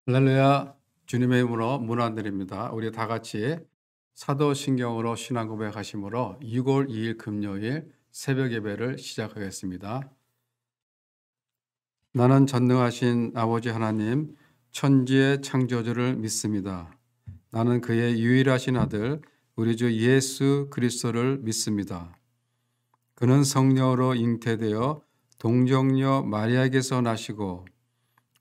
할렐루야. 주님의 이름으로 문안드립니다. 우리 다 같이 사도신경으로 신앙 고백하심으로 6월 2일 금요일 새벽 예배를 시작하겠습니다. 나는 전능하신 아버지 하나님 천지의 창조주를 믿습니다. 나는 그의 유일하신 아들 우리 주 예수 그리스도를 믿습니다. 그는 성령으로 잉태되어 동정녀 마리아에게서 나시고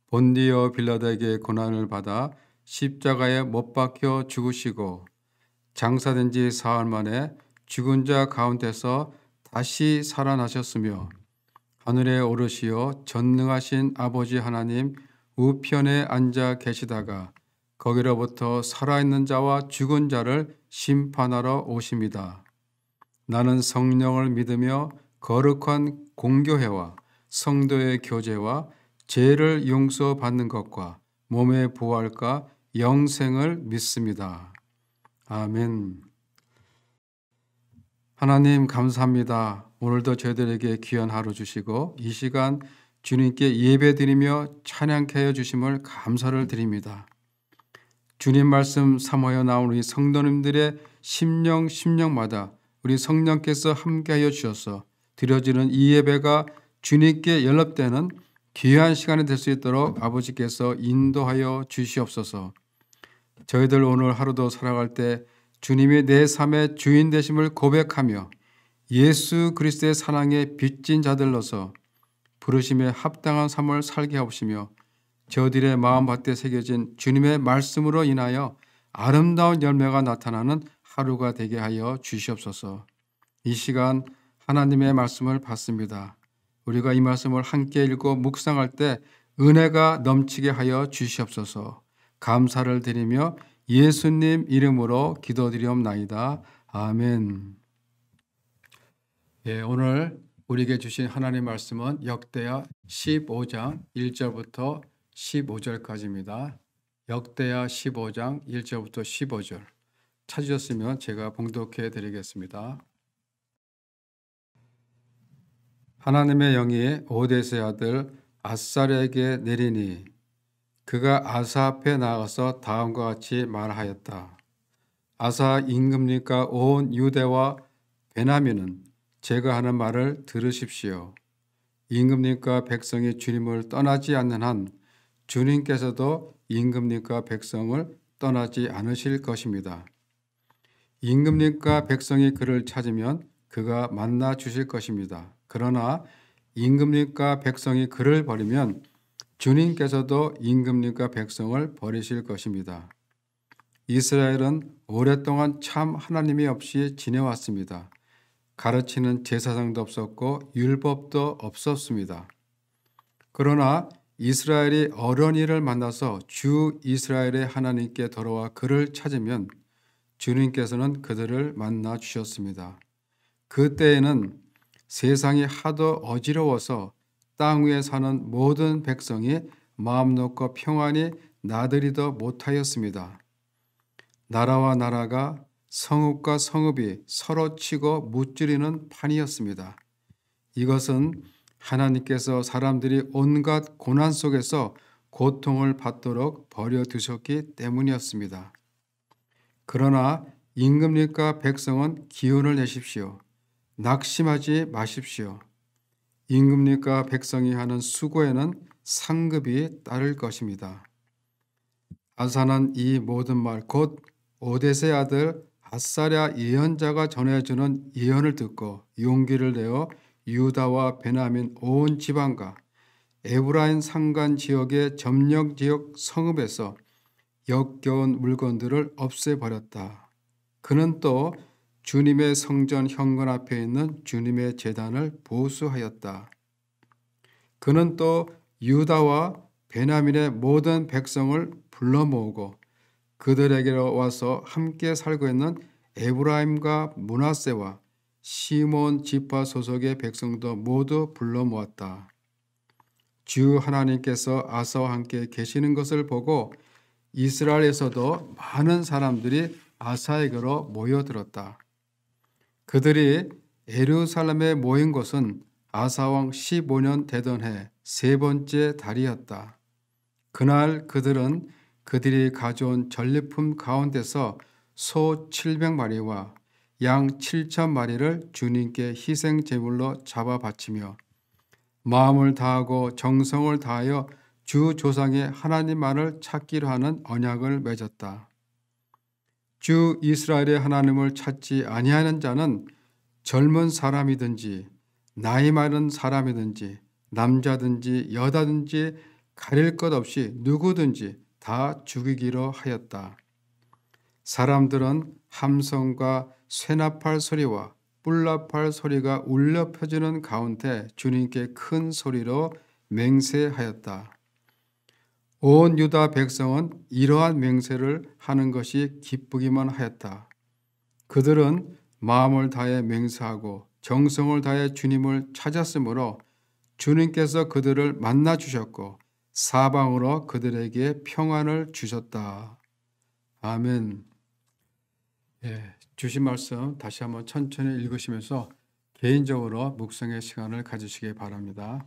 본디오 빌라도에게 고난을 받아 십자가에 못 박혀 죽으시고 장사된 지 사흘 만에 죽은 자 가운데서 다시 살아나셨으며 하늘에 오르시어 전능하신 아버지 하나님 우편에 앉아 계시다가 거기로부터 살아있는 자와 죽은 자를 심판하러 오십니다. 나는 성령을 믿으며 거룩한 공교회와 성도의 교제와 죄를 용서받는 것과 몸의 부활과 영생을 믿습니다. 아멘. 하나님 감사합니다. 오늘도 저희들에게 귀한 하루 주시고 이 시간 주님께 예배드리며 찬양케 하여 주심을 감사를 드립니다. 주님 말씀 사모하여 나온 우리 성도님들의 심령마다 우리 성령께서 함께하여 주셔서 드려지는 이 예배가 주님께 연락되는 귀한 시간이 될 수 있도록 아버지께서 인도하여 주시옵소서. 저희들 오늘 하루도 살아갈 때 주님이 내 삶의 주인 되심을 고백하며 예수 그리스도의 사랑에 빚진 자들로서 부르심에 합당한 삶을 살게 하옵시며 저들의 마음밭에 새겨진 주님의 말씀으로 인하여 아름다운 열매가 나타나는 하루가 되게 하여 주시옵소서. 이 시간 하나님의 말씀을 받습니다. 우리가 이 말씀을 함께 읽고 묵상할 때 은혜가 넘치게 하여 주시옵소서. 감사를 드리며 예수님 이름으로 기도드리옵나이다. 아멘. 오늘 우리에게 주신 하나님의 말씀은 역대하 15장 1절부터 15절까지입니다. 역대하 15장 1절부터 15절 찾으셨으면 제가 봉독해 드리겠습니다. 하나님의 영이 오데스의 아들 아사랴에게 내리니 그가 아사 앞에 나가서 다음과 같이 말하였다. 아사 임금님과 온 유대와 베냐민은 제가 하는 말을 들으십시오. 임금님과 백성이 주님을 떠나지 않는 한 주님께서도 임금님과 백성을 떠나지 않으실 것입니다. 임금님과 백성이 그를 찾으면 그가 만나 주실 것입니다. 그러나 임금님과 백성이 그를 버리면 주님께서도 임금님과 백성을 버리실 것입니다. 이스라엘은 오랫동안 참 하나님이 없이 지내왔습니다. 가르치는 제사장도 없었고 율법도 없었습니다. 그러나 이스라엘이 어린이를 만나서 주 이스라엘의 하나님께 돌아와 그를 찾으면 주님께서는 그들을 만나 주셨습니다. 그때에는 세상이 하도 어지러워서 땅 위에 사는 모든 백성이 마음 놓고 평안히 나들이도 못하였습니다. 나라와 나라가 성읍과 성읍이 서로 치고 무찌르는 판이었습니다. 이것은 하나님께서 사람들이 온갖 고난 속에서 고통을 받도록 버려두셨기 때문이었습니다. 그러나 임금님과 백성은 기운을 내십시오. 낙심하지 마십시오. 임금님과 백성이 하는 수고에는 상급이 따를 것입니다. 아사는 이 모든 말 곧 오데스의 아들 아사랴 예언자가 전해주는 예언을 듣고 용기를 내어 유다와 베냐민 온 지방과 에브라임 산간 지역의 점령 지역 성읍에서 역겨운 물건들을 없애버렸다. 그는 또 주님의 성전 현관 앞에 있는 주님의 제단을 보수하였다. 그는 또 유다와 베냐민의 모든 백성을 불러 모으고 그들에게로 와서 함께 살고 있는 에브라임과 므낫세와 시몬 지파 소속의 백성도 모두 불러 모았다. 주 하나님께서 아사와 함께 계시는 것을 보고 이스라엘에서도 많은 사람들이 아사에게로 모여들었다. 그들이 예루살렘에 모인 것은 아사왕 15년 되던 해 세 번째 달이었다. 그날 그들은 그들이 가져온 전리품 가운데서 소 700마리와 양 7,000마리를 주님께 희생 제물로 잡아 바치며 마음을 다하고 정성을 다하여 주 조상의 하나님만을 찾기로 하는 언약을 맺었다. 주 이스라엘의 하나님을 찾지 아니하는 자는 젊은 사람이든지 나이 많은 사람이든지 남자든지 여자든지 가릴 것 없이 누구든지 다 죽이기로 하였다. 사람들은 함성과 쇠나팔 소리와 뿔나팔 소리가 울려 퍼지는 가운데 주님께 큰 소리로 맹세하였다. 온 유다 백성은 이러한 맹세를 하는 것이 기쁘기만 하였다. 그들은 마음을 다해 맹세하고 정성을 다해 주님을 찾았으므로 주님께서 그들을 만나 주셨고 사방으로 그들에게 평안을 주셨다. 아멘. 주신 말씀 다시 한번 천천히 읽으시면서 개인적으로 묵상의 시간을 가지시기 바랍니다.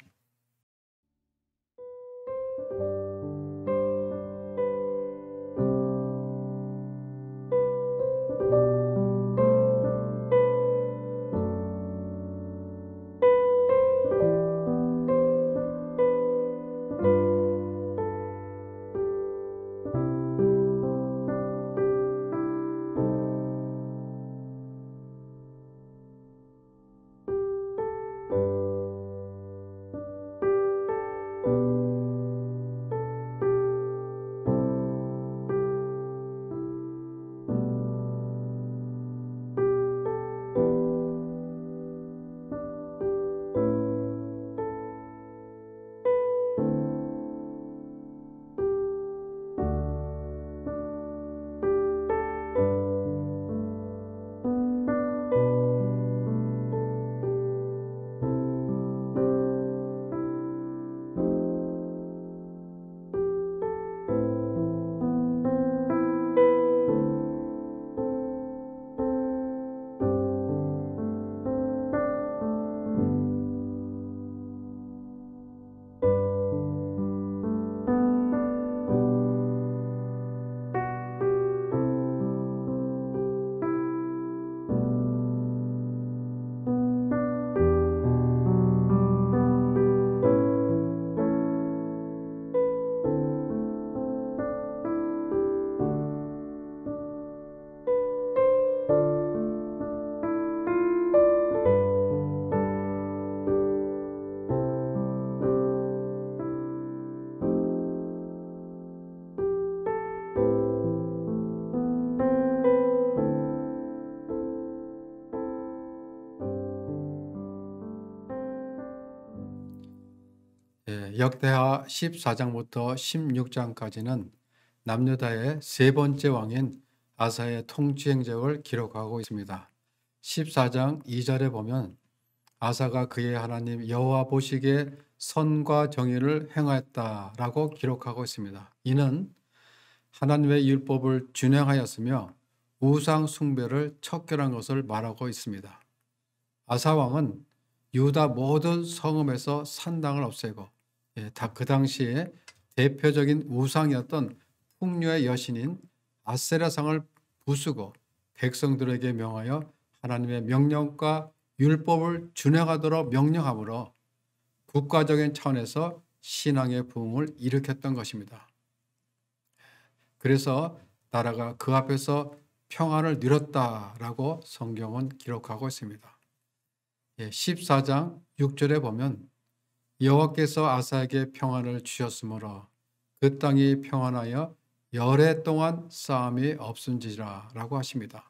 역대하 14장부터 16장까지는 남유다의 세 번째 왕인 아사의 통치 행적을 기록하고 있습니다. 14장 2절에 보면 아사가 그의 하나님 여호와 보시기에 선과 정의를 행하였다라고 기록하고 있습니다. 이는 하나님의 율법을 준행하였으며 우상 숭배를 척결한 것을 말하고 있습니다. 아사 왕은 유다 모든 성읍에서 산당을 없애고 그 당시에 대표적인 우상이었던 풍류의 여신인 아세라상을 부수고 백성들에게 명하여 하나님의 명령과 율법을 준행하도록 명령하므로 국가적인 차원에서 신앙의 부흥을 일으켰던 것입니다. 그래서 나라가 그 앞에서 평안을 누렸다라고 성경은 기록하고 있습니다. 14장 6절에 보면 여호와께서 아사에게 평안을 주셨으므로 그 땅이 평안하여 열해 동안 싸움이 없은지라 라고 하십니다.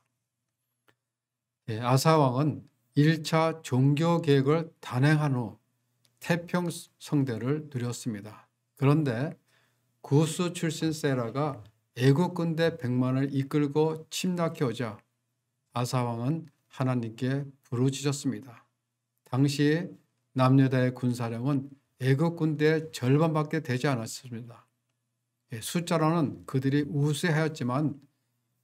아사 왕은 1차 종교 계획을 단행한 후 태평성대를 누렸습니다. 그런데 구스 출신 세라가 애국 군대 100만을 이끌고 침략해 오자 아사 왕은 하나님께 부르짖었습니다. 당시 남유다의 군사력은 애국 군대의 절반밖에 되지 않았습니다. 숫자로는 그들이 우세하였지만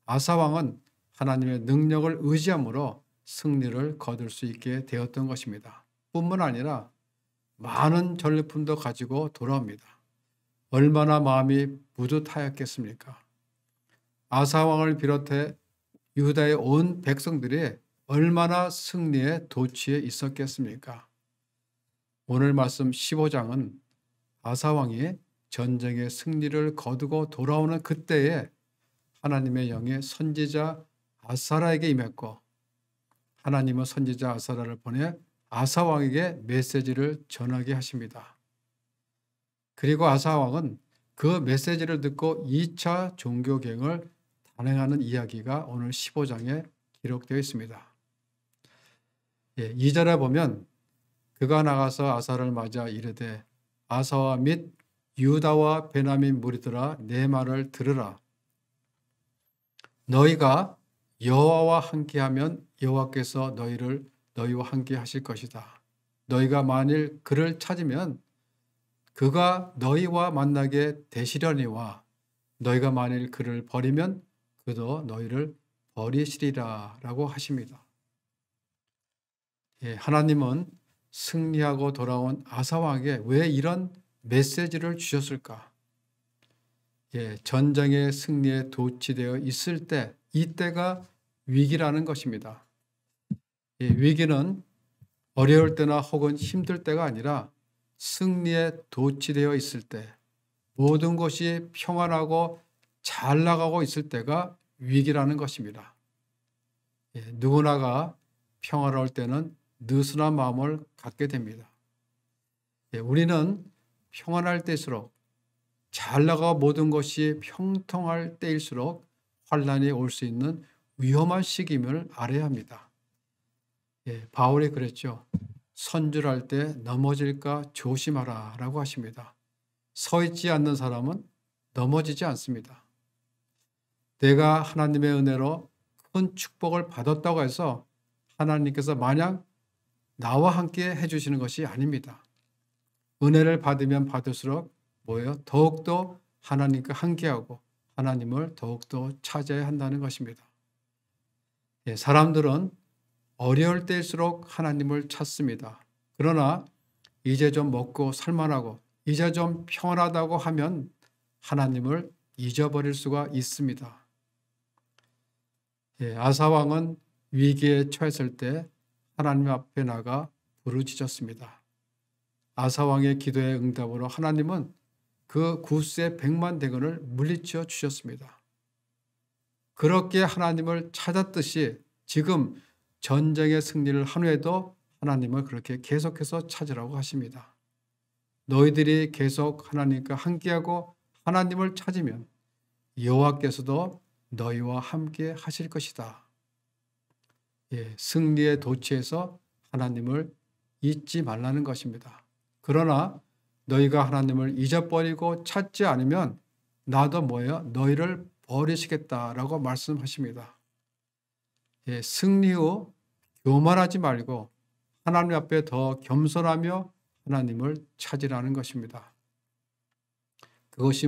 아사 왕은 하나님의 능력을 의지함으로 승리를 거둘 수 있게 되었던 것입니다. 뿐만 아니라 많은 전리품도 가지고 돌아옵니다. 얼마나 마음이 뿌듯하였겠습니까? 아사 왕을 비롯해 유다의 온 백성들이 얼마나 승리의 도취에 있었겠습니까? 오늘 말씀 15장은 아사 왕이 전쟁의 승리를 거두고 돌아오는 그때에 하나님의 영이 선지자 아사라에게 임했고, 하나님은 선지자 아사라를 보내 아사 왕에게 메시지를 전하게 하십니다. 그리고 아사 왕은 그 메시지를 듣고 2차 종교개혁을 단행하는 이야기가 오늘 15장에 기록되어 있습니다. 2절에 보면 그가 나가서 아사를 맞아 이르되 아사와 및 유다와 베냐민 무리들아 내 말을 들으라. 너희가 여호와와 함께하면 여호와께서 너희와 함께 하실 것이다. 너희가 만일 그를 찾으면 그가 너희와 만나게 되시려니와 너희가 만일 그를 버리면 그도 너희를 버리시리라 라고 하십니다. 하나님은 승리하고 돌아온 아사왕에게 왜 이런 메시지를 주셨을까? 전쟁의 승리에 도취되어 있을 때, 이때가 위기라는 것입니다. 위기는 어려울 때나 혹은 힘들 때가 아니라 승리에 도취되어 있을 때, 모든 것이 평안하고 잘 나가고 있을 때가 위기라는 것입니다. 누구나가 평화로울 때는 느슨한 마음을 갖게 됩니다. 우리는 평안할 때일수록, 잘 나가고 모든 것이 평통할 때일수록 환난이 올 수 있는 위험한 시기임을 알아야 합니다. 바울이 그랬죠. 선줄할 때 넘어질까 조심하라 라고 하십니다. 서 있지 않는 사람은 넘어지지 않습니다. 내가 하나님의 은혜로 큰 축복을 받았다고 해서 하나님께서 마냥 나와 함께 해주시는 것이 아닙니다. 은혜를 받으면 받을수록 더욱더 하나님과 함께하고 하나님을 더욱더 찾아야 한다는 것입니다. 사람들은 어려울 때일수록 하나님을 찾습니다. 그러나 이제 좀 먹고 살만하고 이제 좀 평안하다고 하면 하나님을 잊어버릴 수가 있습니다. 아사왕은 위기에 처했을 때 하나님 앞에 나가 부르짖었습니다. 아사왕의 기도의 응답으로 하나님은 그 구스의 100만 대군을 물리쳐 주셨습니다. 그렇게 하나님을 찾았듯이 지금 전쟁의 승리를 한 후에도 하나님을 그렇게 계속해서 찾으라고 하십니다. 너희들이 계속 하나님과 함께하고 하나님을 찾으면 여호와께서도 너희와 함께 하실 것이다. 승리의 도취에서 하나님을 잊지 말라는 것입니다. 그러나 너희가 하나님을 잊어버리고 찾지 않으면 나도 너희를 버리시겠다라고 말씀하십니다. 승리 후 교만하지 말고 하나님 앞에 더 겸손하며 하나님을 찾으라는 것입니다. 그것이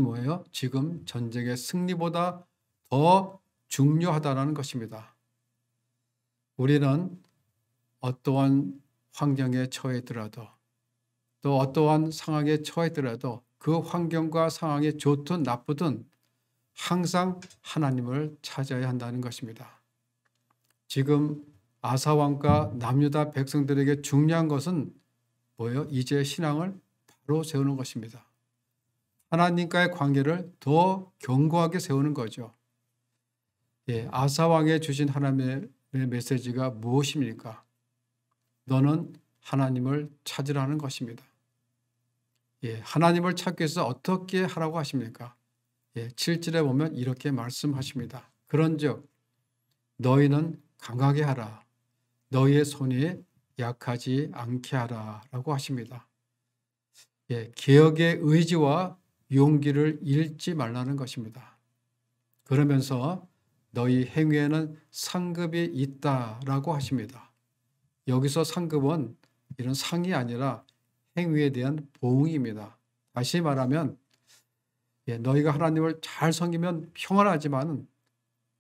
지금 전쟁의 승리보다 더 중요하다는 것입니다. 우리는 어떠한 환경에 처해더라도 또 어떠한 상황에 처해더라도 그 환경과 상황이 좋든 나쁘든 항상 하나님을 찾아야 한다는 것입니다. 지금 아사왕과 남유다 백성들에게 중요한 것은 이제 신앙을 바로 세우는 것입니다. 하나님과의 관계를 더 견고하게 세우는 거죠. 아사왕에 주신 하나님의 메시지가 무엇입니까? 너는 하나님을 찾으라는 것입니다. 하나님을 찾기 위해서 어떻게 하라고 하십니까? 7절에 보면 이렇게 말씀하십니다. 그런즉 너희는 강하게 하라. 너희의 손이 약하지 않게 하라 라고 하십니다. 개혁의 의지와 용기를 잃지 말라는 것입니다. 그러면서 너희 행위에는 상급이 있다라고 하십니다. 여기서 상급은 이런 상이 아니라 행위에 대한 보응입니다. 다시 말하면 너희가 하나님을 잘 섬기면 평안하지만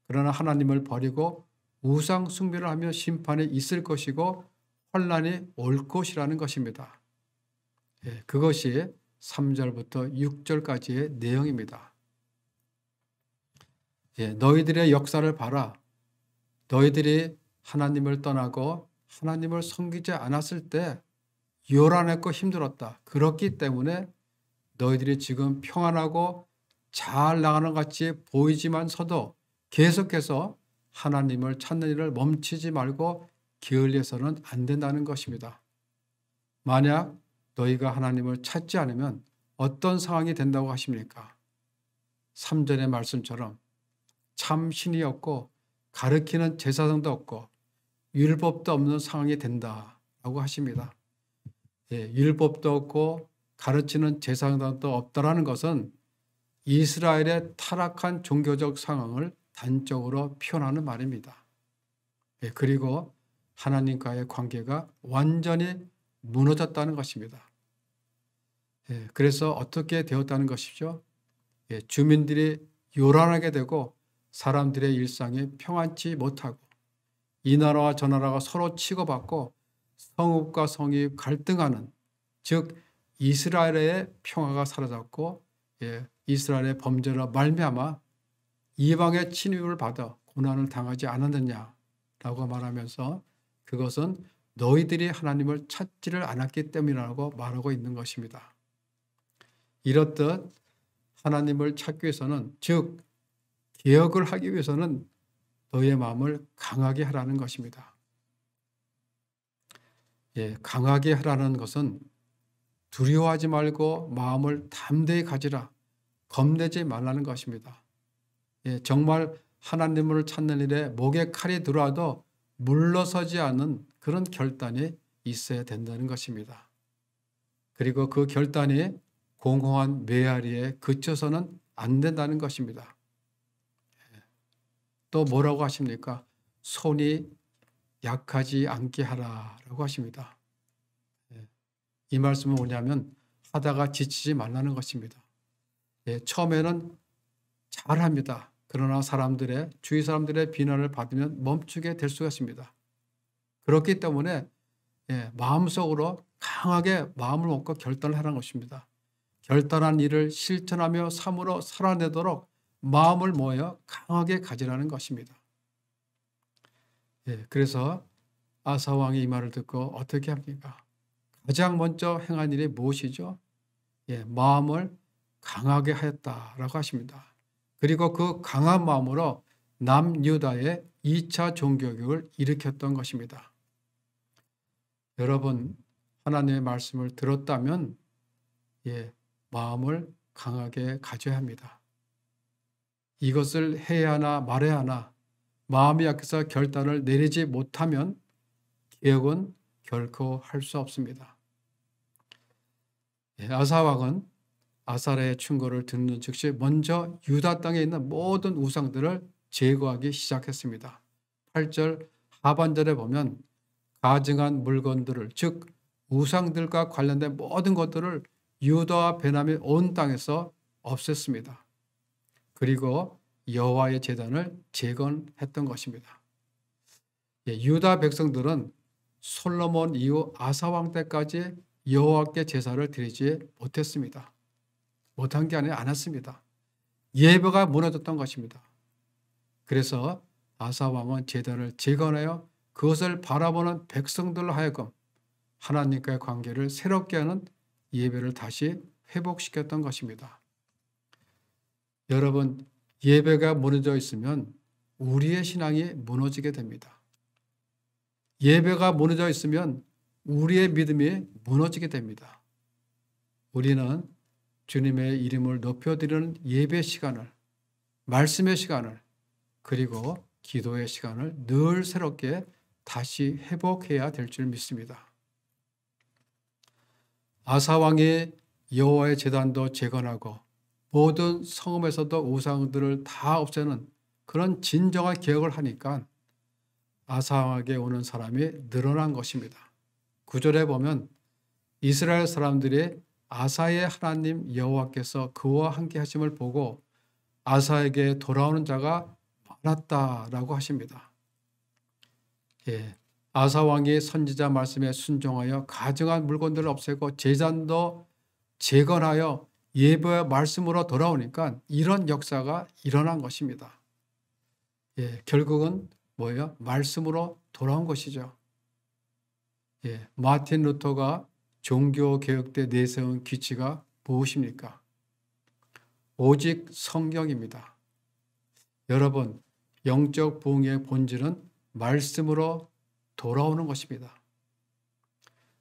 그러나 하나님을 버리고 우상 숭배를 하며 심판이 있을 것이고 환난이 올 것이라는 것입니다. 그것이 3절부터 6절까지의 내용입니다. 너희들의 역사를 봐라. 너희들이 하나님을 떠나고 하나님을 섬기지 않았을 때 요란했고 힘들었다. 그렇기 때문에 너희들이 지금 평안하고 잘 나가는 것 같이 보이지만서도 계속해서 하나님을 찾는 일을 멈추지 말고 게을리해서는 안 된다는 것입니다. 만약 너희가 하나님을 찾지 않으면 어떤 상황이 된다고 하십니까? 3절의 말씀처럼 참 신이 없고 가르치는 제사장도 없고 율법도 없는 상황이 된다라고 하십니다. 율법도 없고 가르치는 제사장도 없다라는 것은 이스라엘의 타락한 종교적 상황을 단적으로 표현하는 말입니다. 그리고 하나님과의 관계가 완전히 무너졌다는 것입니다. 그래서 어떻게 되었다는 것이죠? 주민들이 요란하게 되고 사람들의 일상이 평안치 못하고 이 나라와 저 나라가 서로 치고받고 성읍과 성이 갈등하는, 즉 이스라엘의 평화가 사라졌고 이스라엘의 범죄로 말미암아 이방의 침입을 받아 고난을 당하지 않았느냐라고 말하면서 그것은 너희들이 하나님을 찾지를 않았기 때문이라고 말하고 있는 것입니다. 이렇듯 하나님을 찾기 위해서는, 즉 개혁을 하기 위해서는 너희의 마음을 강하게 하라는 것입니다. 강하게 하라는 것은 두려워하지 말고 마음을 담대히 가지라, 겁내지 말라는 것입니다. 정말 하나님을 찾는 일에 목에 칼이 들어와도 물러서지 않는 그런 결단이 있어야 된다는 것입니다. 그리고 그 결단이 공허한 메아리에 그쳐서는 안 된다는 것입니다. 또 뭐라고 하십니까? 손이 약하지 않게 하라라고 하십니다. 이 말씀은 뭐냐면 하다가 지치지 말라는 것입니다. 처음에는 잘합니다. 그러나 주위 사람들의 비난을 받으면 멈추게 될 수가 있습니다. 그렇기 때문에 마음속으로 강하게 마음을 먹고 결단을 하라는 것입니다. 결단한 일을 실천하며 삶으로 살아내도록 마음을 모여 강하게 가지라는 것입니다. 그래서 아사 왕이 이 말을 듣고 어떻게 합니까? 가장 먼저 행한 일이 무엇이죠? 마음을 강하게 하였다라고 하십니다. 그리고 그 강한 마음으로 남유다의 2차 종교개혁을 일으켰던 것입니다. 여러분, 하나님의 말씀을 들었다면 마음을 강하게 가져야 합니다. 이것을 해야 하나 말해야 하나 마음이 약해서 결단을 내리지 못하면 개혁은 결코 할 수 없습니다. 아사 왕은 아사랴의 충고를 듣는 즉시 먼저 유다 땅에 있는 모든 우상들을 제거하기 시작했습니다. 8절 하반절에 보면 가증한 물건들을, 즉 우상들과 관련된 모든 것들을 유다와 베냐민 온 땅에서 없앴습니다. 그리고 여호와의 제단을 재건했던 것입니다. 유다 백성들은 솔로몬 이후 아사 왕 때까지 여호와께 제사를 드리지 못했습니다. 못한 게 아니라 안 했습니다. 예배가 무너졌던 것입니다. 그래서 아사 왕은 제단을 재건하여 그것을 바라보는 백성들로 하여금 하나님과의 관계를 새롭게 하는 예배를 다시 회복시켰던 것입니다. 여러분, 예배가 무너져 있으면 우리의 신앙이 무너지게 됩니다. 예배가 무너져 있으면 우리의 믿음이 무너지게 됩니다. 우리는 주님의 이름을 높여드리는 예배 시간을, 말씀의 시간을, 그리고 기도의 시간을 늘 새롭게 다시 회복해야 될 줄 믿습니다. 아사 왕이 여호와의 제단도 재건하고 모든 성읍에서도 우상들을 다 없애는 그런 진정한 개혁을 하니까 아사 왕에게 오는 사람이 늘어난 것입니다. 9절에 보면 이스라엘 사람들이 아사의 하나님 여호와께서 그와 함께 하심을 보고 아사에게 돌아오는 자가 많았다라고 하십니다. 아사 왕이 선지자 말씀에 순종하여 가증한 물건들을 없애고 제단도 재건하여 예배와 말씀으로 돌아오니까 이런 역사가 일어난 것입니다. 결국은 뭐예요? 말씀으로 돌아온 것이죠. 마틴 루터가 종교개혁 때 내세운 기치가 무엇입니까? 오직 성경입니다. 여러분, 영적 부흥의 본질은 말씀으로 돌아오는 것입니다.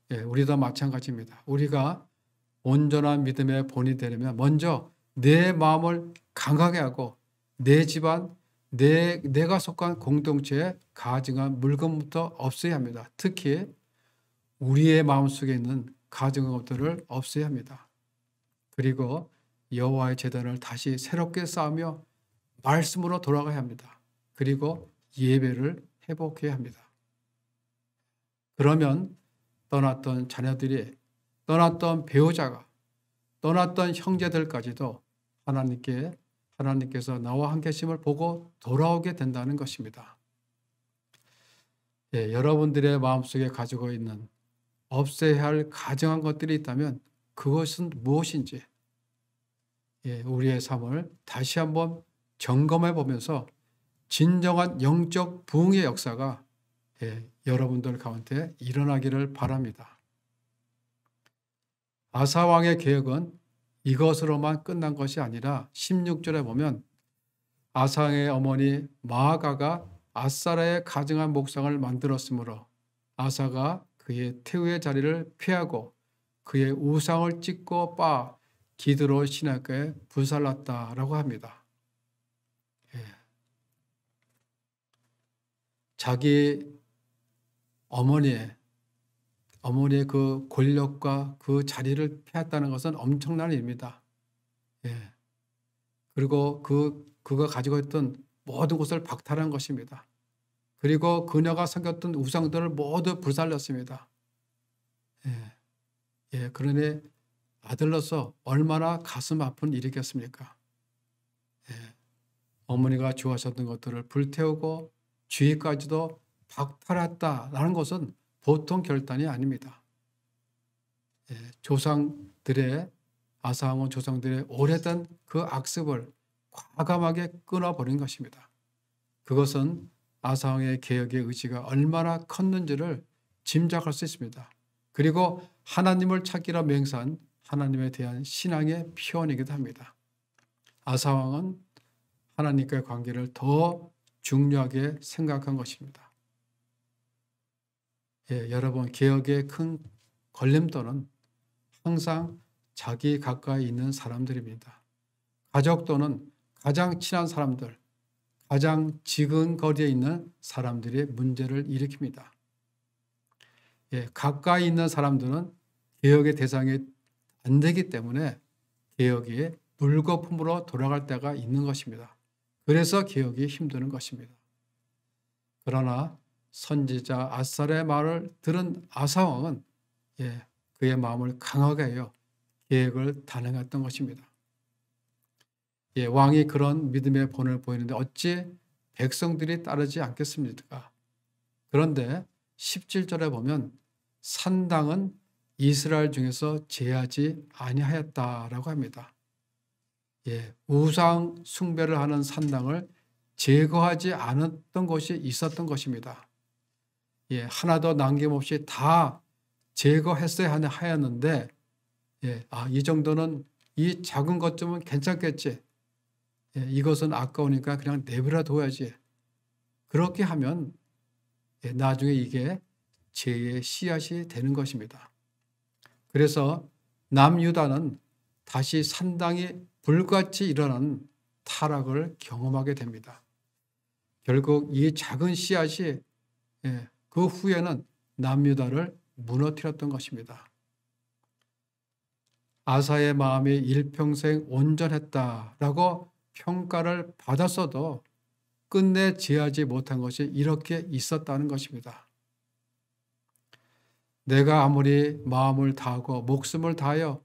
우리도 마찬가지입니다. 우리가 온전한 믿음의 본이 되려면 먼저 내 마음을 강하게 하고 내 집안, 내가 속한 공동체에 가증한 물건부터 없애야 합니다. 특히 우리의 마음속에 있는 가증한 것들을 없애야 합니다. 그리고 여호와의 제단을 다시 새롭게 쌓으며 말씀으로 돌아가야 합니다. 그리고 예배를 회복해야 합니다. 그러면 떠났던 자녀들이, 떠났던 배우자가, 떠났던 형제들까지도 하나님께서 나와 함께 하심을 보고 돌아오게 된다는 것입니다. 여러분들의 마음속에 가지고 있는 없애야 할 가증한 것들이 있다면 그것은 무엇인지 우리의 삶을 다시 한번 점검해 보면서 진정한 영적 부흥의 역사가 여러분들 가운데 일어나기를 바랍니다. 아사 왕의 개혁은 이것으로만 끝난 것이 아니라 16절에 보면 아사 왕의 어머니 마아가가 아사라의 가증한 목상을 만들었으므로 아사가 그의 태우의 자리를 피하고 그의 우상을 찢고 빻아 기드론 시내가에 불살랐다라고 합니다. 자기 어머니의 그 권력과 그 자리를 피했다는 것은 엄청난 일입니다. 그리고 그가 가지고 있던 모든 것을 박탈한 것입니다. 그리고 그녀가 섬겼던 우상들을 모두 불살렸습니다. 그러니 아들로서 얼마나 가슴 아픈 일이겠습니까? 어머니가 좋아하셨던 것들을 불태우고 주위까지도 박탈했다라는 것은 보통 결단이 아닙니다. 아사 왕은 조상들의 오래된 그 악습을 과감하게 끊어버린 것입니다. 그것은 아사 왕의 개혁의 의지가 얼마나 컸는지를 짐작할 수 있습니다. 그리고 하나님을 찾기로 맹세한 하나님에 대한 신앙의 표현이기도 합니다. 아사 왕은 하나님과의 관계를 더 중요하게 생각한 것입니다. 여러분, 개혁의 큰 걸림돌은 항상 자기 가까이 있는 사람들입니다. 가족 또는 가장 친한 사람들, 가장 지근거리에 있는 사람들이 문제를 일으킵니다. 가까이 있는 사람들은 개혁의 대상이 안 되기 때문에 개혁이 물거품으로 돌아갈 때가 있는 것입니다. 그래서 개혁이 힘드는 것입니다. 그러나 선지자 아사의 말을 들은 아사 왕은 그의 마음을 강하게 하여 계획을 단행했던 것입니다. 왕이 그런 믿음의 본을 보이는데 어찌 백성들이 따르지 않겠습니까? 그런데 17절에 보면 산당은 이스라엘 중에서 제하지 아니하였다라고 합니다. 우상 숭배를 하는 산당을 제거하지 않았던 것이 있었던 것입니다. 하나도 남김없이 다 제거했어야 하였는데 이 정도는 이 작은 것쯤은 괜찮겠지. 이것은 아까우니까 그냥 내버려 둬야지. 그렇게 하면 나중에 이게 죄의 씨앗이 되는 것입니다. 그래서 남유다는 다시 산당이 불같이 일어난 타락을 경험하게 됩니다. 결국 이 작은 씨앗이 그 후에는 남유다를 무너뜨렸던 것입니다. 아사의 마음이 일평생 온전했다라고 평가를 받았어도 끝내 제하지 못한 것이 이렇게 있었다는 것입니다. 내가 아무리 마음을 다하고 목숨을 다하여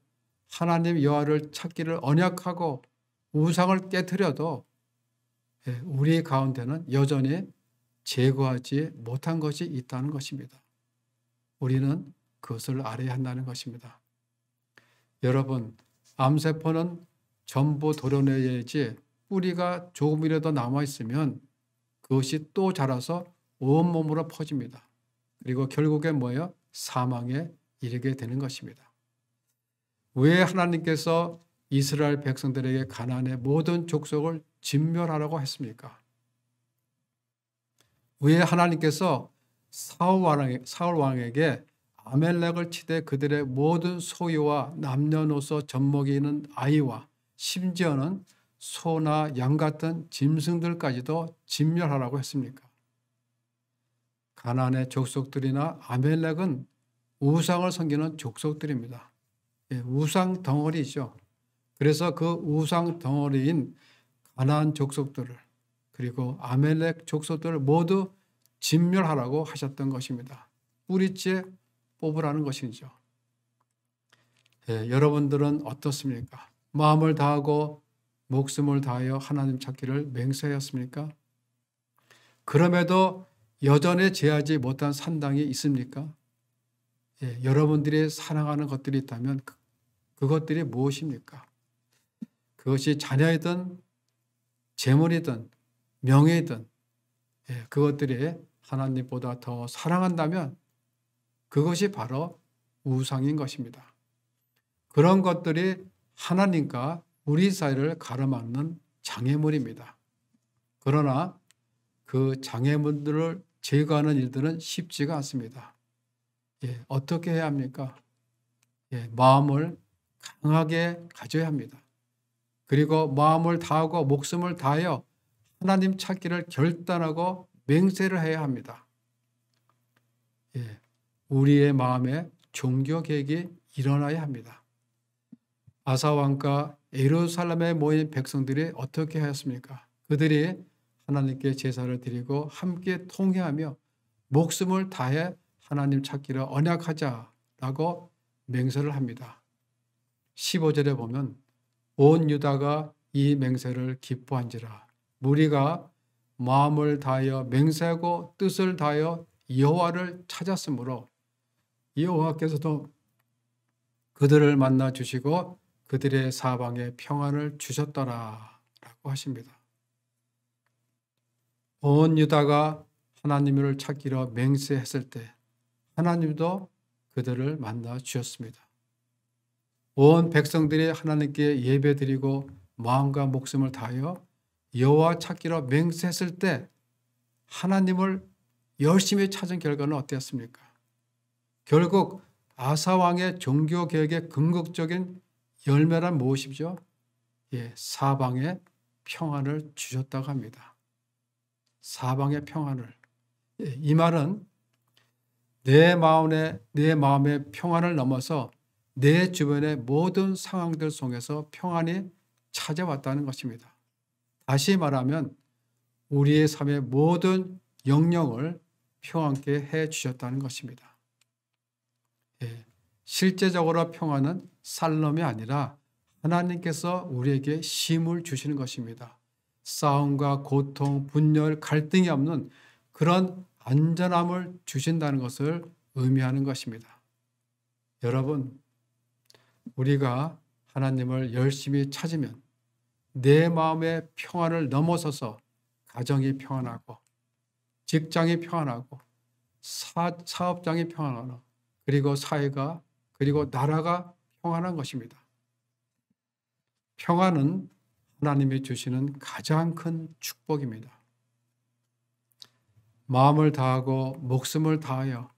하나님 여호와를 찾기를 언약하고 우상을 깨트려도 우리 가운데는 여전히 제거하지 못한 것이 있다는 것입니다. 우리는 그것을 알아야 한다는 것입니다. 여러분, 암세포는 전부 도려내야지 뿌리가 조금이라도 남아있으면 그것이 또 자라서 온몸으로 퍼집니다. 그리고 결국엔 뭐예요? 사망에 이르게 되는 것입니다. 왜 하나님께서 이스라엘 백성들에게 가나안의 모든 족속을 진멸하라고 했습니까? 왜 하나님께서 사울 왕에게 아멜렉을 치되 그들의 모든 소유와 남녀노소 젖먹이 있는 아이와 심지어는 소나 양 같은 짐승들까지도 진멸하라고 했습니까? 가나안의 족속들이나 아멜렉은 우상을 섬기는 족속들입니다. 우상 덩어리죠. 그래서 그 우상 덩어리인 가나안 족속들을 그리고 아멜렉 족속들을 모두 진멸하라고 하셨던 것입니다. 뿌리째 뽑으라는 것이죠. 여러분들은 어떻습니까? 마음을 다하고 목숨을 다하여 하나님 찾기를 맹세하였습니까? 그럼에도 여전히 제하지 못한 산당이 있습니까? 여러분들이 사랑하는 것들이 있다면 그것들이 무엇입니까? 그것이 자녀이든 재물이든 명예이든 그것들이 하나님보다 더 사랑한다면 그것이 바로 우상인 것입니다. 그런 것들이 하나님과 우리 사이를 가로막는 장애물입니다. 그러나 그 장애물들을 제거하는 일들은 쉽지가 않습니다. 어떻게 해야 합니까? 마음을 강하게 가져야 합니다. 그리고 마음을 다하고 목숨을 다하여 하나님 찾기를 결단하고 맹세를 해야 합니다. 우리의 마음에 종교 개혁이 일어나야 합니다. 아사 왕과 예루살렘에 모인 백성들이 어떻게 하였습니까? 그들이 하나님께 제사를 드리고 함께 통회하며 목숨을 다해 하나님 찾기를 언약하자라고 맹세를 합니다. 15절에 보면 온 유다가 이 맹세를 기뻐한지라 무리가 마음을 다하여 맹세하고 뜻을 다하여 여호와를 찾았으므로 여호와께서도 그들을 만나 주시고 그들의 사방에 평안을 주셨더라 라고 하십니다. 온 유다가 하나님을 찾기로 맹세했을 때 하나님도 그들을 만나 주셨습니다. 온 백성들이 하나님께 예배드리고 마음과 목숨을 다하여 여호와 찾기로 맹세했을 때 하나님을 열심히 찾은 결과는 어땠습니까? 결국 아사왕의 종교개혁의 궁극적인 열매란 무엇이죠? 사방에 평안을 주셨다고 합니다. 사방의 평안을. 이 말은 내 마음의 평안을 넘어서 내 주변의 모든 상황들 속에서 평안이 찾아왔다는 것입니다. 다시 말하면 우리의 삶의 모든 영역을 평안케 해 주셨다는 것입니다. 실제적으로 평안은 살럼이 아니라 하나님께서 우리에게 쉼을 주시는 것입니다. 싸움과 고통, 분열, 갈등이 없는 그런 안전함을 주신다는 것을 의미하는 것입니다. 여러분, 우리가 하나님을 열심히 찾으면 내 마음의 평안을 넘어서서 가정이 평안하고 직장이 평안하고 사업장이 평안하고 그리고 사회가 그리고 나라가 평안한 것입니다. 평안은 하나님이 주시는 가장 큰 축복입니다. 마음을 다하고 목숨을 다하여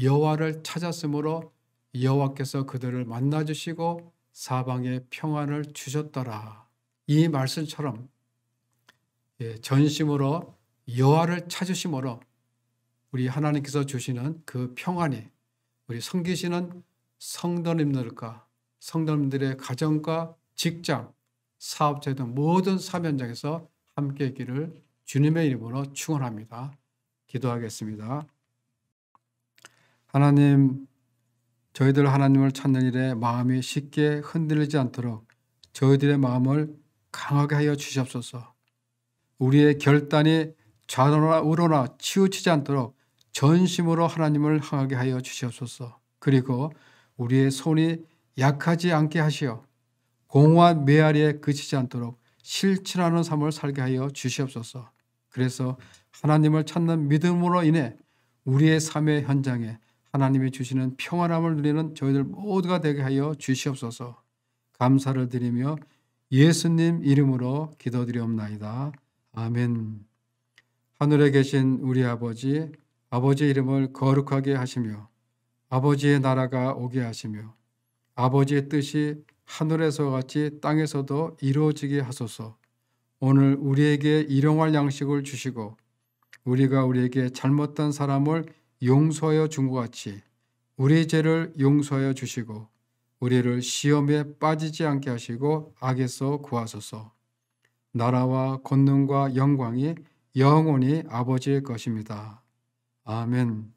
여호와를 찾았으므로 여호와께서 그들을 만나주시고 사방에 평안을 주셨더라. 이 말씀처럼 전심으로 여호와를 찾으심으로 우리 하나님께서 주시는 그 평안이 우리 섬기시는 성도님들의 가정과 직장, 사업체 등 모든 사업 현장에서 함께 있기를 주님의 이름으로 축원합니다. 기도하겠습니다. 하나님, 저희들 하나님을 찾는 일에 마음이 쉽게 흔들리지 않도록 저희들의 마음을 강하게 하여 주시옵소서. 우리의 결단이 좌로나 우로나 치우치지 않도록 전심으로 하나님을 향하게 하여 주시옵소서. 그리고 우리의 손이 약하지 않게 하시어 공허한 메아리에 그치지 않도록 실천하는 삶을 살게 하여 주시옵소서. 그래서 하나님을 찾는 믿음으로 인해 우리의 삶의 현장에 하나님이 주시는 평안함을 누리는 저희들 모두가 되게 하여 주시옵소서. 감사를 드리며 예수님 이름으로 기도드리옵나이다. 아멘. 하늘에 계신 우리 아버지, 아버지의 이름을 거룩하게 하시며 아버지의 나라가 오게 하시며 아버지의 뜻이 하늘에서 같이 땅에서도 이루어지게 하소서. 오늘 우리에게 일용할 양식을 주시고 우리가 우리에게 잘못한 사람을 용서하여 준 것 같이 우리의 죄를 용서하여 주시고 우리를 시험에 빠지지 않게 하시고 악에서 구하소서. 나라와 권능과 영광이 영원히 아버지의 것입니다. 아멘.